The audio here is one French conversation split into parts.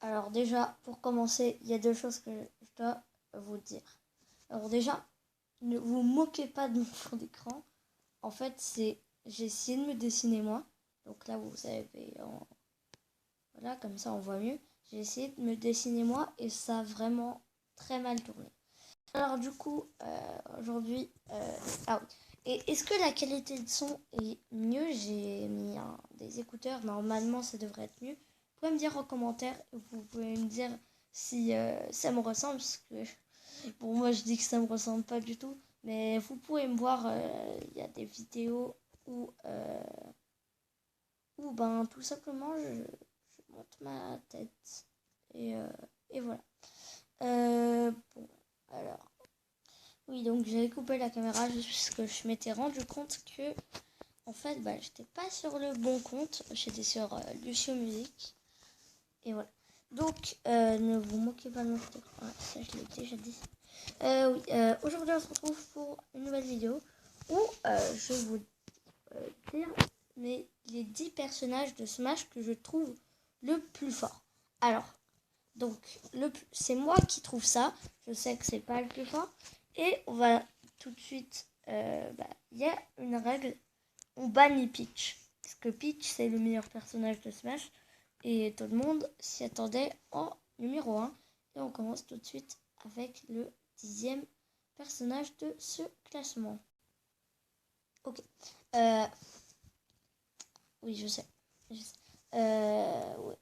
Alors déjà, pour commencer, il y a deux choses que je dois vous dire. Alors déjà, ne vous moquez pas de mon fond d'écran. En fait, j'ai essayé de me dessiner moi. Donc là, vous savez, voilà, comme ça on voit mieux. J'ai essayé de me dessiner moi et ça a vraiment très mal tourné. Alors du coup, aujourd'hui, ah oui. Et est-ce que la qualité de son est mieux? J'ai mis des écouteurs, normalement ça devrait être mieux. Vous pouvez me dire en commentaire, vous pouvez me dire si ça me ressemble, parce que pour moi je dis que ça me ressemble pas du tout. Mais vous pouvez me voir, il y a des vidéos où ben tout simplement je monte ma tête. Et, euh, et voilà. Bon, alors. Oui, donc j'avais coupé la caméra juste parce que je m'étais rendu compte que, en fait, j'étais pas sur le bon compte. J'étais sur Lucio Music. Et voilà. Donc, ne vous moquez pas de mon photo. Ouais, ça, je l'ai déjà dit. Oui, aujourd'hui, on se retrouve pour une nouvelle vidéo où je vais vous dire les 10 personnages de Smash que je trouve le plus fort. Alors, donc, c'est moi qui trouve ça. Je sais que c'est pas le plus fort. Et on va tout de suite... Il y a une règle. On bannit Peach. Parce que Peach, c'est le meilleur personnage de Smash. Et tout le monde s'y attendait en numéro 1. Et on commence tout de suite avec le 10e personnage de ce classement. Ok. Oui, je sais. Ouais.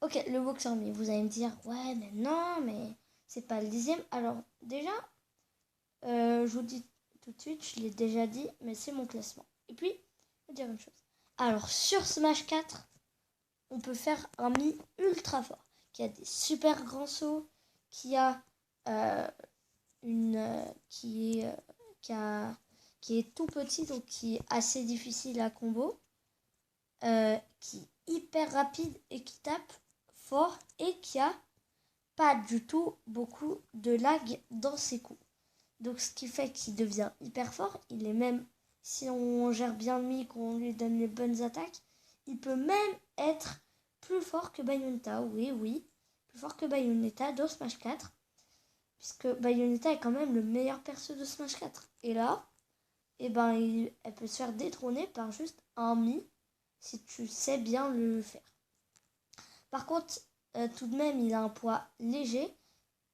Ok, le Boxer Me. Vous allez me dire, ouais, mais non, mais c'est pas le 10e. Alors, déjà, je vous dis tout de suite, je l'ai déjà dit, mais c'est mon classement. Et puis, je vais dire une chose. Alors, sur Smash 4, on peut faire un Mi ultra fort, qui a des super grands sauts, qui a une qui est tout petit, donc qui est assez difficile à combo, qui est hyper rapide et qui tape fort et qui a pas du tout beaucoup de lag dans ses coups. Donc ce qui fait qu'il devient hyper fort. Il est même, si on gère bien le Mi, qu'on lui donne les bonnes attaques, il peut même être plus fort que Bayonetta. Oui, plus fort que Bayonetta dans Smash 4. Puisque Bayonetta est quand même le meilleur perso de Smash 4. Et là, elle peut se faire détrôner par juste un Mi, si tu sais bien le faire. Par contre, tout de même, il a un poids léger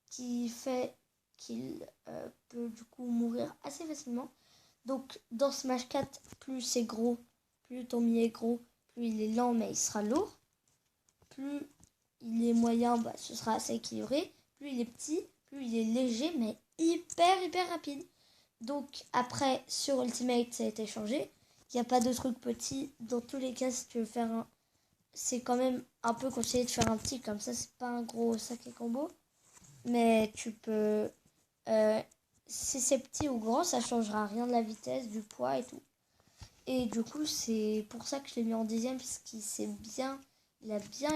qui fait qu'il peut du coup mourir assez facilement. Donc dans Smash 4, plus c'est gros, plus ton Mi est gros, plus il est lent mais il sera lourd. Plus il est moyen, ce sera assez équilibré. Plus il est petit, plus il est léger mais hyper rapide. Donc après sur Ultimate ça a été changé. Il n'y a pas de truc petit. Dans tous les cas, si tu veux faire un... C'est quand même un peu conseillé de faire un petit, comme ça c'est pas un gros sac et combo. Mais tu peux... si c'est petit ou grand, ça changera rien de la vitesse, du poids et tout. Et du coup, c'est pour ça que je l'ai mis en 10e, parce qu'il s'est bien... Il a bien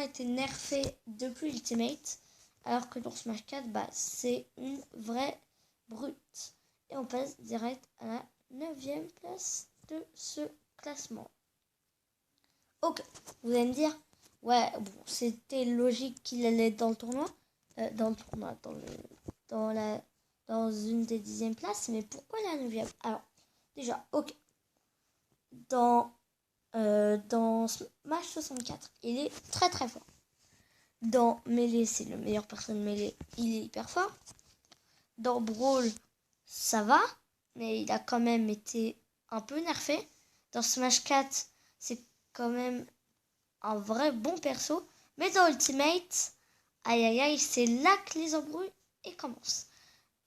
été nerfé depuis Ultimate. Alors que dans Smash 4, c'est une vraie brute. Et on passe direct à la 9e place de ce classement. Ok, vous allez me dire, ouais, bon, c'était logique qu'il allait être dans le tournoi, dans une des 10e places, mais pourquoi la 9e? Alors, déjà, ok, dans Smash 64, il est très fort. Dans Melee, c'est le meilleur personne Melee, il est hyper fort. Dans Brawl, ça va, mais il a quand même été un peu nerfé. Dans Smash 4, c'est quand même un vrai bon perso. Mais dans Ultimate, aïe, c'est là que les embrouilles commencent.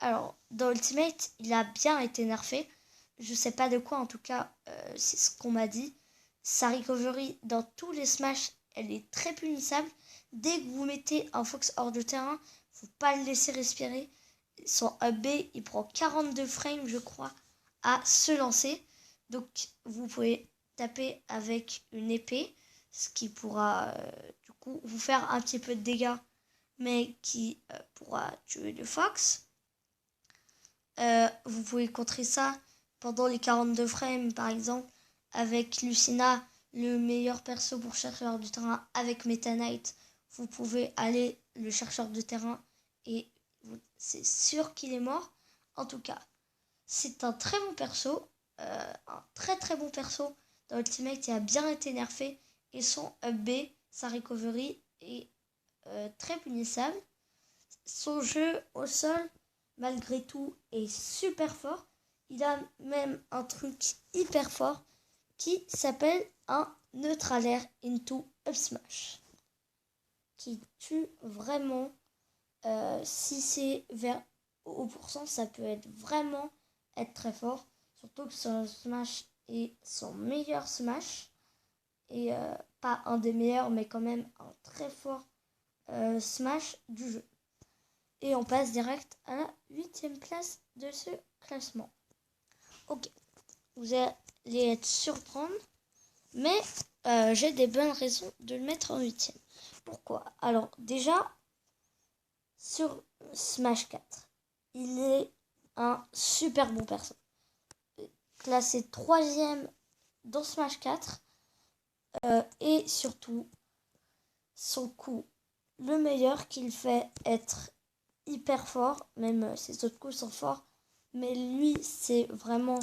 Alors, dans Ultimate, il a bien été nerfé. Je sais pas de quoi, en tout cas, c'est ce qu'on m'a dit. Sa recovery dans tous les Smash, elle est très punissable. Dès que vous mettez un Fox hors de terrain, faut pas le laisser respirer. Son up B, il prend 42 frames, je crois, à se lancer. Donc, vous pouvez taper avec une épée, ce qui pourra du coup vous faire un petit peu de dégâts, mais qui pourra tuer le Fox. Vous pouvez contrer ça pendant les 42 frames, par exemple, avec Lucina, le meilleur perso pour chercheur du terrain avec Meta Knight, vous pouvez aller le chercheur de terrain et c'est sûr qu'il est mort. En tout cas, c'est un très bon perso, un très très bon perso dans Ultimate. Il a bien été nerfé et son up B, sa recovery est très punissable. Son jeu au sol, malgré tout, est super fort. Il a même un truc hyper fort qui s'appelle un neutralaire into up smash, qui tue vraiment. Si c'est vers au pourcent, ça peut être très fort. Surtout que son smash est son meilleur smash. Et pas un des meilleurs, mais quand même un très fort smash du jeu. Et on passe direct à la 8e place de ce classement. Ok, vous allez être surprendre, mais j'ai des bonnes raisons de le mettre en 8e. Pourquoi? Alors déjà, sur Smash 4, il est un super bon perso. Classé 3e dans Smash 4, et surtout, son coup, le meilleur qu'il fait être hyper fort, même ses autres coups sont forts, mais lui, c'est vraiment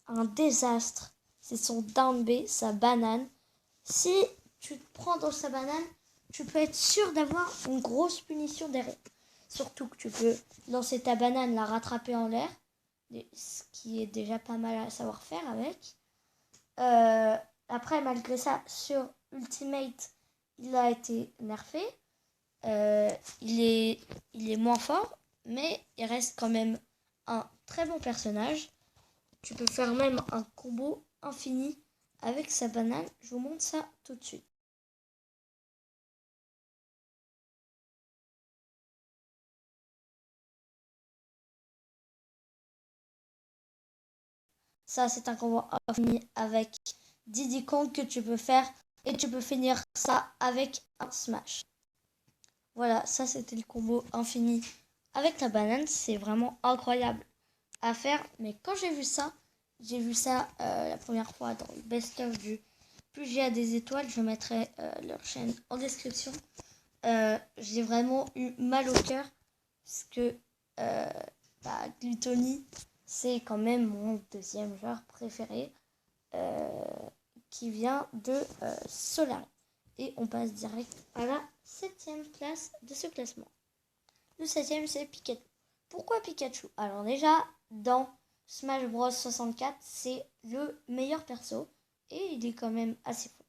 un désastre. C'est son down B, sa banane. Si tu te prends dans sa banane, tu peux être sûr d'avoir une grosse punition derrière. Surtout que tu peux lancer ta banane, la rattraper en l'air, ce qui est déjà pas mal à savoir faire avec. Après, malgré ça, sur Ultimate, il a été nerfé. Il est moins fort, mais il reste quand même un très bon personnage. Tu peux faire même un combo infini avec sa banane. Je vous montre ça tout de suite. Ça, c'est un combo infini avec Diddy Kong que tu peux faire et tu peux finir ça avec un smash. Voilà, ça c'était le combo infini avec la banane. C'est vraiment incroyable à faire. Mais quand j'ai vu ça la première fois dans le best-of du Plus j'ai à des étoiles. Je mettrai leur chaîne en description. J'ai vraiment eu mal au cœur parce que Gluttony, c'est quand même mon deuxième joueur préféré qui vient de Solari. Et on passe direct à la 7e place de ce classement. Le 7e, c'est Pikachu. Pourquoi Pikachu? Alors déjà, dans Smash Bros 64, c'est le meilleur perso et il est quand même assez fort.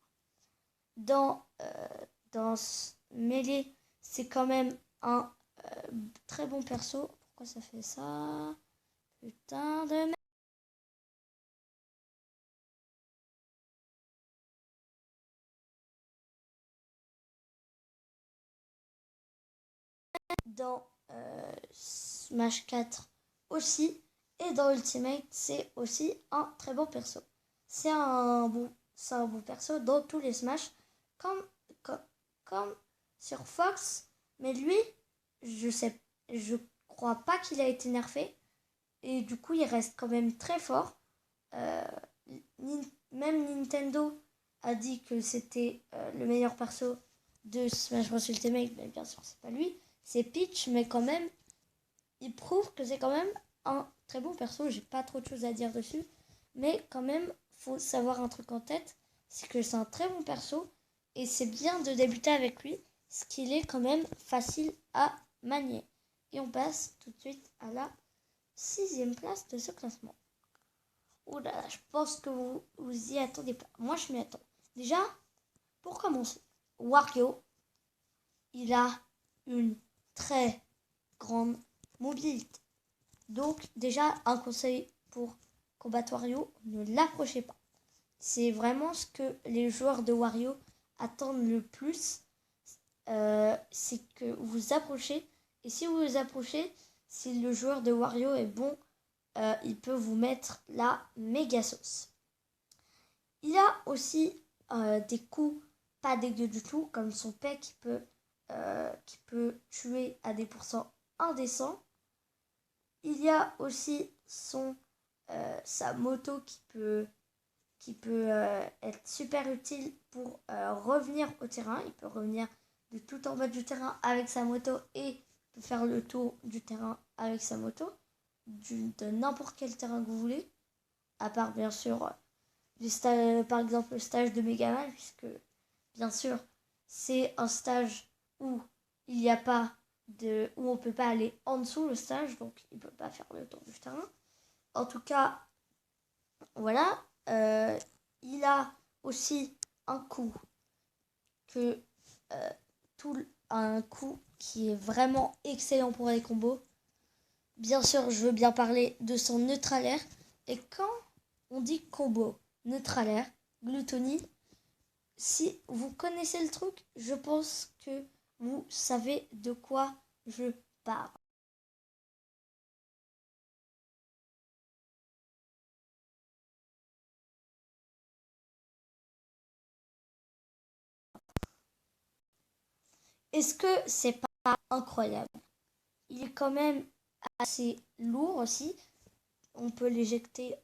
Dans Melee, c'est quand même un très bon perso. Pourquoi ça fait ça? Putain de merde. Dans Smash 4 aussi. Et dans Ultimate, c'est aussi un très bon perso. C'est un bon perso dans tous les Smash. Comme, comme, comme sur Fox. Mais lui, je crois pas qu'il a été nerfé. Et du coup, il reste quand même très fort. Euh, Même Nintendo a dit que c'était le meilleur perso de Smash Bros Ultimate, mais bien sûr c'est pas lui, c'est Peach, mais quand même il prouve que c'est quand même un très bon perso. J'ai pas trop de choses à dire dessus, mais quand même faut savoir un truc en tête, c'est que c'est un très bon perso et c'est bien de débuter avec lui, ce qu'il est quand même facile à manier. Et on passe tout de suite à la 6e place de ce classement. Oh là là, je pense que vous y attendez pas. Moi, je m'y attends. Déjà, pour commencer, Wario, il a une très grande mobilité. Donc, déjà, un conseil pour combattre Wario, ne l'approchez pas. C'est vraiment ce que les joueurs de Wario attendent le plus. C'est que vous approchez. Et si vous vous approchez, si le joueur de Wario est bon, il peut vous mettre la méga sauce. Il a aussi des coups pas dégueux du tout, comme son pet qui peut tuer à des pourcents indécents. Il y a aussi sa moto qui peut être super utile pour revenir au terrain. Il peut revenir de tout en bas du terrain avec sa moto et peut faire le tour du terrain avec sa moto, de n'importe quel terrain que vous voulez, à part bien sûr par exemple le stage de Megaman, puisque bien sûr c'est un stage où il n'y a pas où on peut pas aller en dessous le stage, donc il peut pas faire le tour du terrain. En tout cas, voilà. Il a aussi un coup que un coup qui est vraiment excellent pour les combos. Bien sûr, je veux bien parler de son neutralaire. Et quand on dit combo, neutralaire, glutonie, si vous connaissez le truc, je pense que vous savez de quoi je parle. Est-ce que c'est pas incroyable? Il est quand même assez lourd aussi. On peut l'éjecter.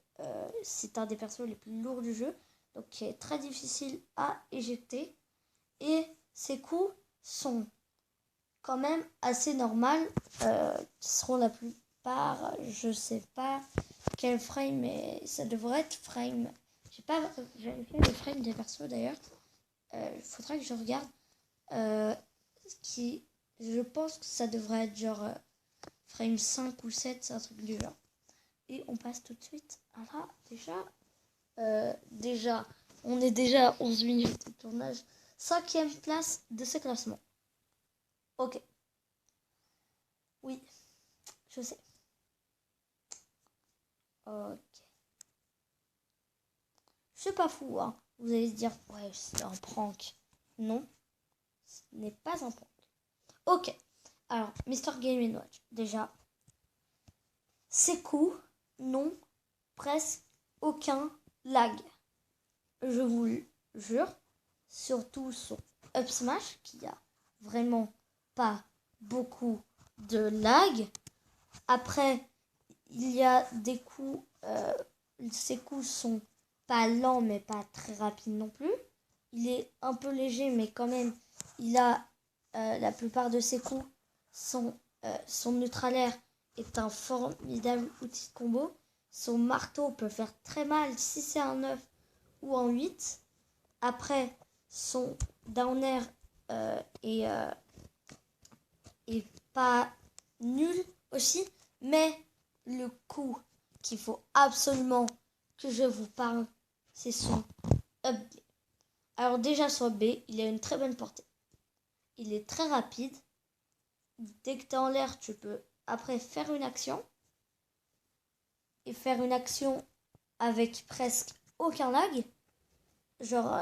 C'est un des persos les plus lourds du jeu, donc qui est très difficile à éjecter. Et ses coups sont quand même assez normales, qui seront la plupart, je sais pas quel frame, mais ça devrait être frame. J'ai pas vérifié le frame des persos d'ailleurs. Il faudra que je regarde. Je pense que ça devrait être genre frame 5 ou 7, c'est un truc du genre. Et on passe tout de suite à là, déjà, on est déjà à 11 minutes de tournage. 5e place de ce classement. Ok. Oui, je sais. Ok. C'est pas fou, hein. Vous allez se dire, ouais, c'est un prank. Non, ce n'est pas un prank. Ok. Alors, Mister Game & Watch. Déjà, ses coups n'ont presque aucun lag. Je vous le jure. Surtout son up smash qui a vraiment pas beaucoup de lag. Après, il y a des coups, ces coups sont pas lents mais pas très rapides non plus. Il est un peu léger mais quand même, il a la plupart de ses coups son neutralaire est un formidable outil de combo. Son marteau peut faire très mal si c'est un 9 ou un 8. Après, son down air est pas nul aussi, mais le coup qu'il faut absolument que je vous parle, c'est son up B. Alors déjà, son up B, il a une très bonne portée. Il est très rapide. Dès que tu es en l'air, tu peux après faire une action. Et faire une action avec presque aucun lag. Genre,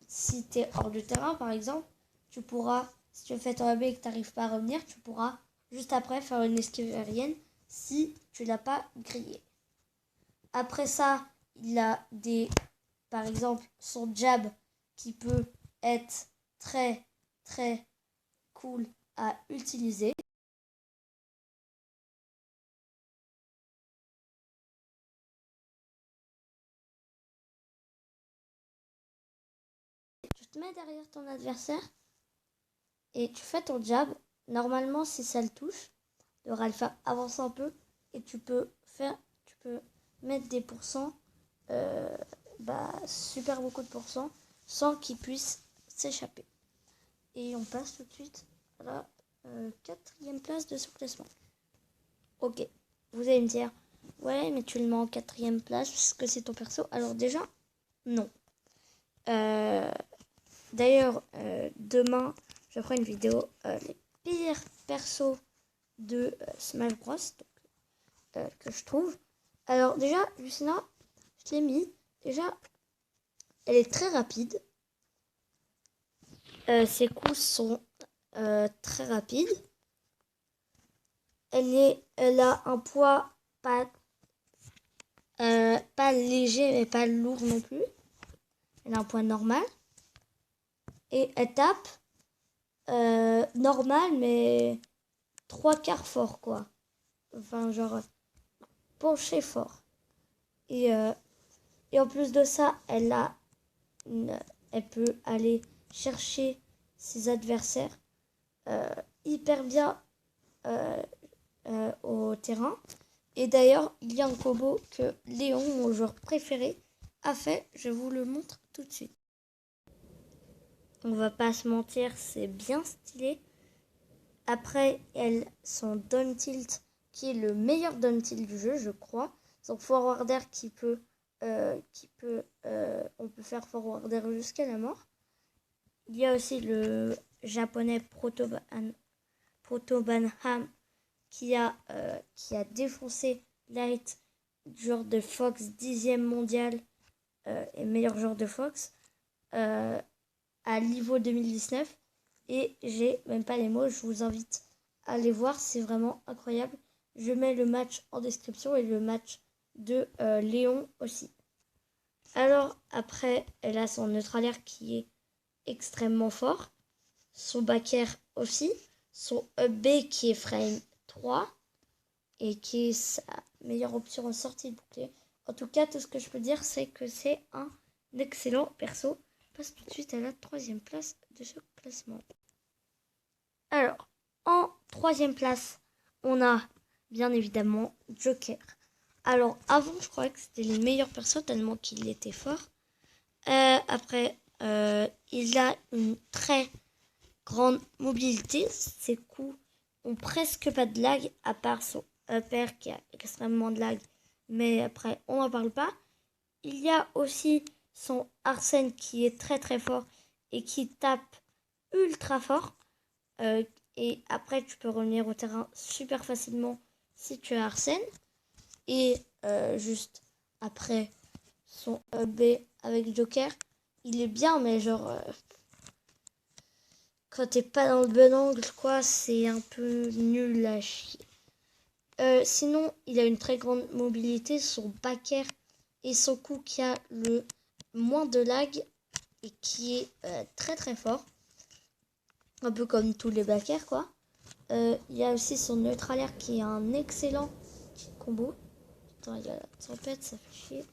si tu es hors du terrain, par exemple, tu pourras, si tu fais ton AB et que tu n'arrives pas à revenir, tu pourras juste après faire une esquive aérienne si tu l'as pas grillé. Après ça, il a par exemple, son jab qui peut être très, très cool à utiliser. Tu te mets derrière ton adversaire et tu fais ton jab. Normalement, si ça le touche, le Ralpha avance un peu et tu peux mettre des pourcents, super beaucoup de pourcents, sans qu'il puisse s'échapper. Et on passe tout de suite à la 4e place de ce classement. Ok, vous allez me dire, ouais, mais tu le mets en 4e place parce que c'est ton perso. Alors déjà, non. D'ailleurs, demain, je ferai une vidéo les pires persos de Smash Bros. Que je trouve. Alors déjà, Lucina, je l'ai mis. Déjà, elle est très rapide. Ses coups sont très rapides. Elle a un poids pas léger mais pas lourd non plus. Elle a un poids normal. Et elle tape normal mais 3/4 fort quoi. Enfin genre penché fort. Et Et en plus de ça, elle peut aller chercher ses adversaires hyper bien au terrain. Et d'ailleurs, il y a un combo que Léon, mon joueur préféré, a fait. Je vous le montre tout de suite. On va pas se mentir, c'est bien stylé. Après, elles sont down tilt, qui est le meilleur down tilt du jeu, je crois. Donc forward air on peut faire forward air jusqu'à la mort. Il y a aussi le japonais Protobanham qui a défoncé Light, joueur de Fox, 10e mondial et meilleur joueur de Fox à l'Ivo 2019. Et j'ai même pas les mots, je vous invite à aller voir, c'est vraiment incroyable. Je mets le match en description et le match de Léon aussi. Alors après, elle a son neutralaire qui est extrêmement fort, son back-air aussi, son up B qui est frame 3 et qui est sa meilleure option en sortie de bouclier. En tout cas, tout ce que je peux dire, c'est que c'est un excellent perso. Je passe tout de suite à la 3e place de ce classement. Alors, en 3e place, on a bien évidemment Joker. Alors, avant, je croyais que c'était les meilleurs persos tellement qu'il était fort. Après, il a une très grande mobilité. Ses coups ont presque pas de lag, à part son upper qui a extrêmement de lag. Mais après, on n'en parle pas. Il y a aussi son Arsène qui est très très fort et qui tape ultra fort. Et après, tu peux revenir au terrain super facilement si tu as Arsène. Et juste après son B avec Joker, il est bien, mais genre quand t'es pas dans le bon angle, quoi, c'est un peu nul à chier. Sinon, il a une très grande mobilité, son back air et son coup qui a le moins de lag et qui est très très fort. Un peu comme tous les back air, quoi. Il y a aussi son neutral air qui est un excellent petit combo. Attends, il y a la tempête, ça fait chier.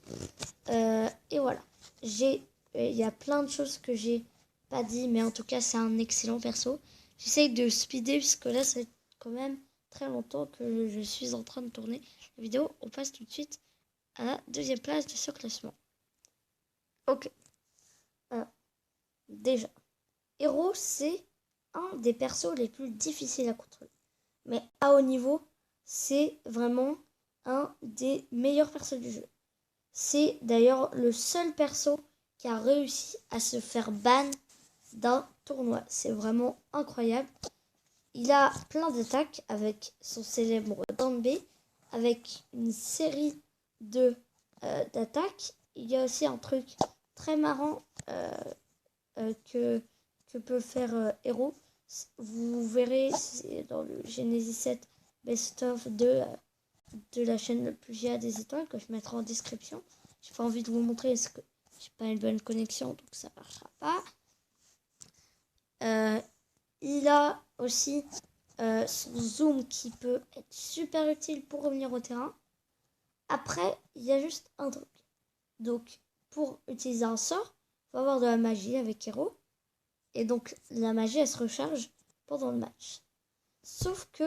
Et voilà. Il y a plein de choses que j'ai pas dit, mais en tout cas, c'est un excellent perso. J'essaye de speeder, puisque là, c'est quand même très longtemps que je suis en train de tourner la vidéo. On passe tout de suite à la 2e place de ce classement. Ok. Déjà, Hero, c'est un des persos les plus difficiles à contrôler. Mais à haut niveau, c'est vraiment un des meilleurs persos du jeu. C'est d'ailleurs le seul perso qui a réussi à se faire ban d'un tournoi. C'est vraiment incroyable. Il a plein d'attaques avec son célèbre down B, avec une série d'attaques. Il y a aussi un truc très marrant que peut faire Hero. Vous verrez, c'est dans le Genesis 7 Best of de la chaîne Le Plus GA des étoiles que je mettrai en description. J'ai pas envie de vous montrer parce que j'ai pas une bonne connexion, donc ça marchera pas. Il a aussi son zoom qui peut être super utile pour revenir au terrain. Après, il y a juste un truc. Donc, pour utiliser un sort, il faut avoir de la magie avec Hero. Et donc, la magie, elle se recharge pendant le match. Sauf que,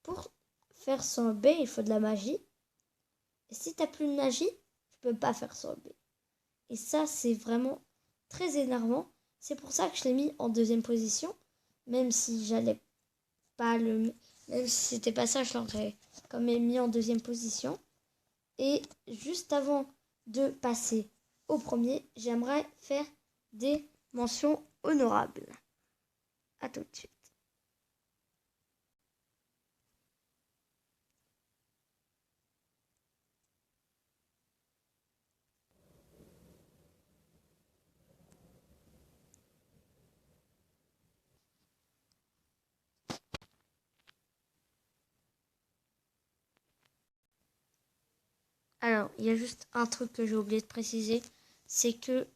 pour faire son B, il faut de la magie. Et si tu n'as plus de magie, tu peux pas faire son B. Et ça, c'est vraiment très énervant. C'est pour ça que je l'ai mis en 2e position. Même si j'allais pas le... Même si c'était pas ça, je l'aurais quand même mis en 2e position. Et juste avant de passer au premier, j'aimerais faire des mentions honorables. À tout de suite. Alors, il y a juste un truc que j'ai oublié de préciser, c'est que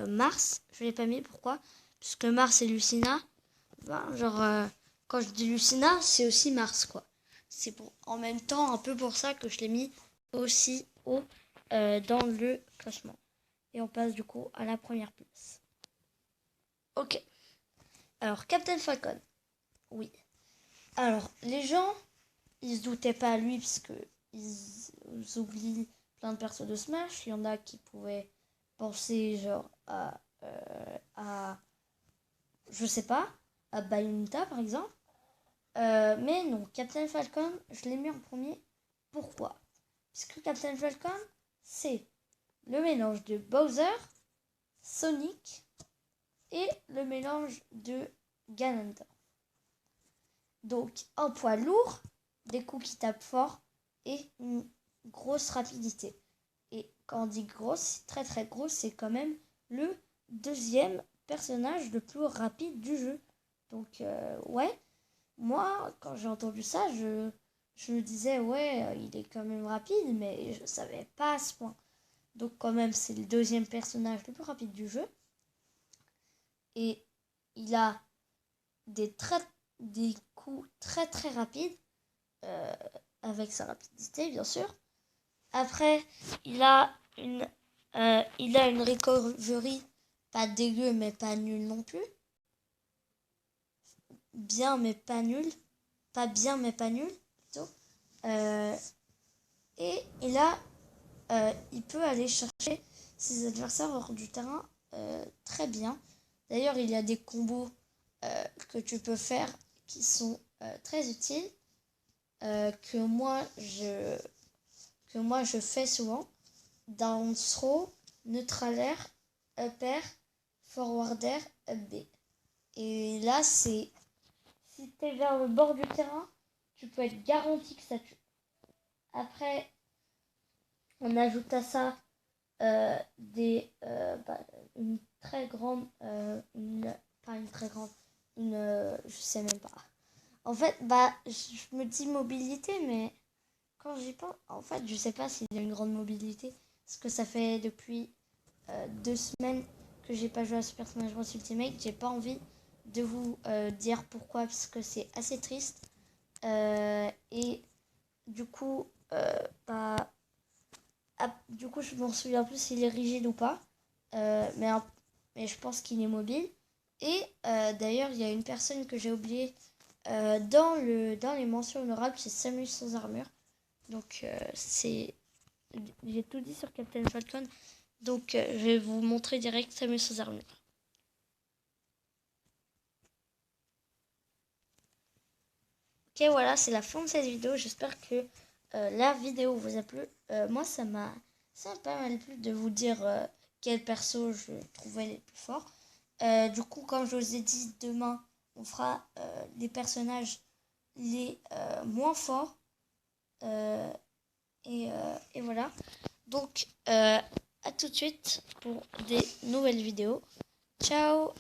Mars, je ne l'ai pas mis, pourquoi? Parce que Mars et Lucina, quand je dis Lucina, c'est aussi Mars, quoi. C'est en même temps un peu pour ça que je l'ai mis aussi haut dans le classement. Et on passe du coup à la première place. Ok. Alors, Captain Falcon. Oui. Alors, les gens, ils se doutaient pas à lui puisque ils oublient plein de persos de Smash. Il y en a qui pouvaient penser genre à je sais pas, à Bayonetta par exemple. Mais non, Captain Falcon, je l'ai mis en premier. Pourquoi? Puisque Captain Falcon, c'est le mélange de Bowser, Sonic et le mélange de Ganondorf. Donc un poids lourd, des coups qui tapent fort et une grosse rapidité. Et quand on dit grosse, très très grosse, c'est quand même le deuxième personnage le plus rapide du jeu. Donc ouais, moi quand j'ai entendu ça, je me disais ouais, il est quand même rapide, mais je savais pas à ce point. Donc quand même, c'est le deuxième personnage le plus rapide du jeu. Et il a des coups très très rapides, euh, avec sa rapidité bien sûr. Après, il a une recovery pas dégueu mais pas nulle non plus. Bien mais pas nul. Pas bien mais pas nul plutôt. Euh, et il peut aller chercher ses adversaires hors du terrain très bien. D'ailleurs, il y a des combos que tu peux faire qui sont très utiles, que moi je fais souvent. Down throw, neutral air, up air, forward air, up B. Et là, si tu es vers le bord du terrain, tu peux être garanti que ça tue. Après, on ajoute à ça une très grande, pas une très grande, je sais même pas. En fait, je me dis mobilité, mais quand j'y pense, en fait, je sais pas s'il y a une grande mobilité, parce que ça fait depuis 2 semaines que j'ai pas joué à Super Smash Bros Ultimate. J'ai pas envie de vous dire pourquoi, parce que c'est assez triste. Et du coup, du coup, je m'en souviens plus s'il est rigide ou pas. Mais je pense qu'il est mobile. Et d'ailleurs, il y a une personne que j'ai oubliée dans les mentions honorables, c'est Samus sans armure. Donc, j'ai tout dit sur Captain Falcon. Donc, je vais vous montrer direct Samus sans armure. Ok, voilà, c'est la fin de cette vidéo. J'espère que la vidéo vous a plu. Moi, ça m'a pas mal plu de vous dire quel perso je trouvais les plus forts. Du coup, comme je vous ai dit, demain, on fera les personnages les moins forts. Et voilà. Donc, à tout de suite pour des nouvelles vidéos. Ciao!